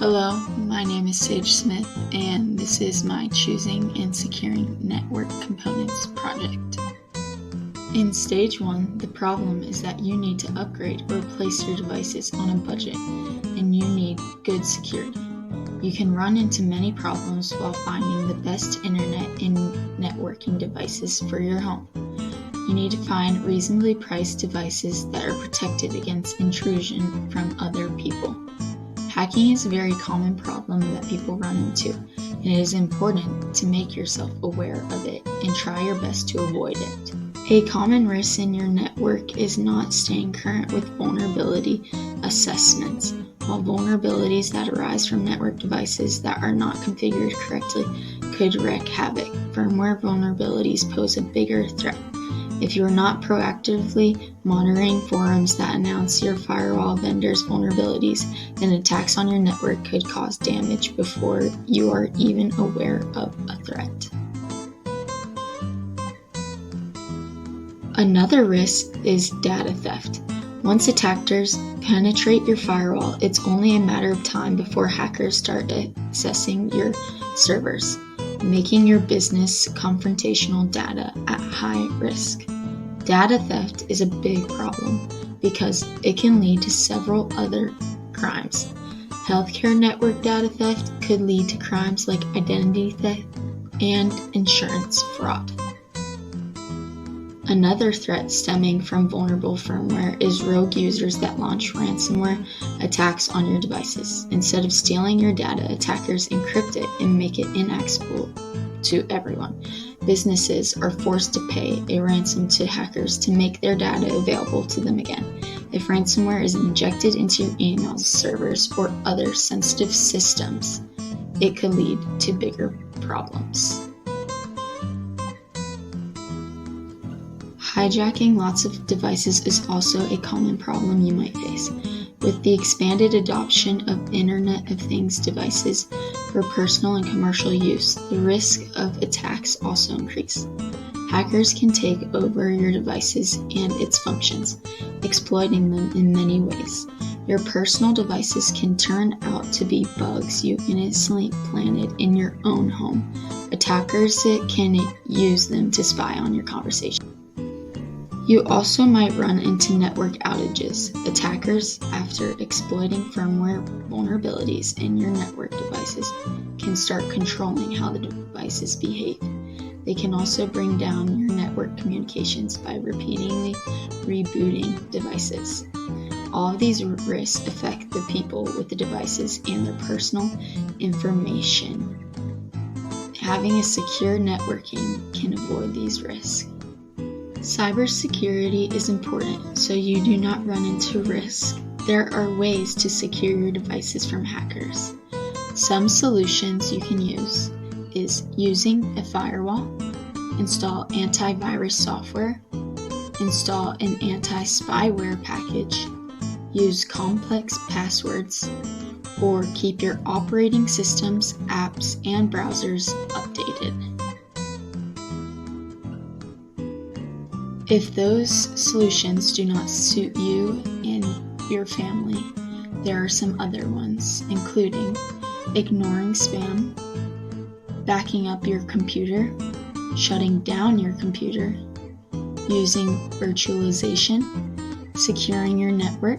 Hello, my name is Sage Smith, and this is my Choosing and Securing Network Components project. In Stage 1, the problem is that you need to upgrade or replace your devices on a budget, and you need good security. You can run into many problems while finding the best internet and networking devices for your home. You need to find reasonably priced devices that are protected against intrusion from other people. Hacking is a very common problem that people run into, and it is important to make yourself aware of it and try your best to avoid it. A common risk in your network is not staying current with vulnerability assessments. While vulnerabilities that arise from network devices that are not configured correctly could wreak havoc, firmware vulnerabilities pose a bigger threat. If you are not proactively monitoring forums that announce your firewall vendor's vulnerabilities, then attacks on your network could cause damage before you are even aware of a threat. Another risk is data theft. Once attackers penetrate your firewall, it's only a matter of time before hackers start accessing your servers, making your business confidential data at high risk. Data theft is a big problem because it can lead to several other crimes. Healthcare network data theft could lead to crimes like identity theft and insurance fraud. Another threat stemming from vulnerable firmware is rogue users that launch ransomware attacks on your devices. Instead of stealing your data, attackers encrypt it and make it inaccessible to everyone. Businesses are forced to pay a ransom to hackers to make their data available to them again. If ransomware is injected into your emails, servers, or other sensitive systems, it could lead to bigger problems. Hijacking lots of devices is also a common problem you might face. With the expanded adoption of Internet of Things devices for personal and commercial use, the risk of attacks also increase. Hackers can take over your devices and its functions, exploiting them in many ways. Your personal devices can turn out to be bugs you innocently planted in your own home. Attackers can use them to spy on your conversation. You also might run into network outages. Attackers, after exploiting firmware vulnerabilities in your network devices, can start controlling how the devices behave. They can also bring down your network communications by repeatedly rebooting devices. All of these risks affect the people with the devices and their personal information. Having a secure networking can avoid these risks. Cybersecurity is important so you do not run into risk. There are ways to secure your devices from hackers. Some solutions you can use is using a firewall, install antivirus software, install an anti-spyware package, use complex passwords, or keep your operating systems, apps, and browsers updated. If those solutions do not suit you and your family, there are some other ones, including ignoring spam, backing up your computer, shutting down your computer, using virtualization, securing your network,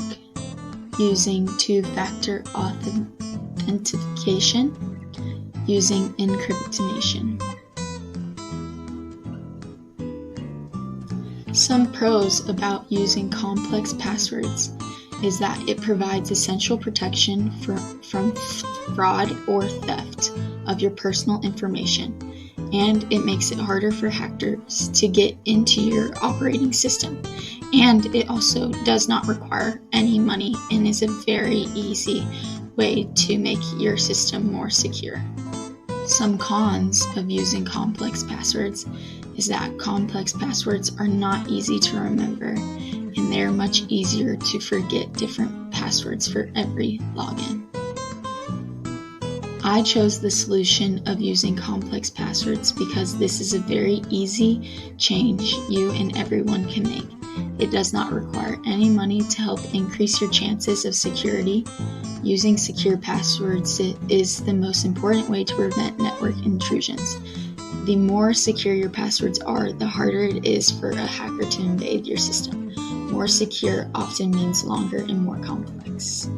using two-factor authentication, using encryption. Some pros about using complex passwords is that it provides essential protection from fraud or theft of your personal information, and it makes it harder for hackers to get into your operating system. And it also does not require any money and is a very easy way to make your system more secure. Some cons of using complex passwords is that complex passwords are not easy to remember, and they are much easier to forget different passwords for every login. I chose the solution of using complex passwords because this is a very easy change you and everyone can make. It does not require any money to help increase your chances of security. Using secure passwords is the most important way to prevent network intrusions. The more secure your passwords are, the harder it is for a hacker to invade your system. More secure often means longer and more complex.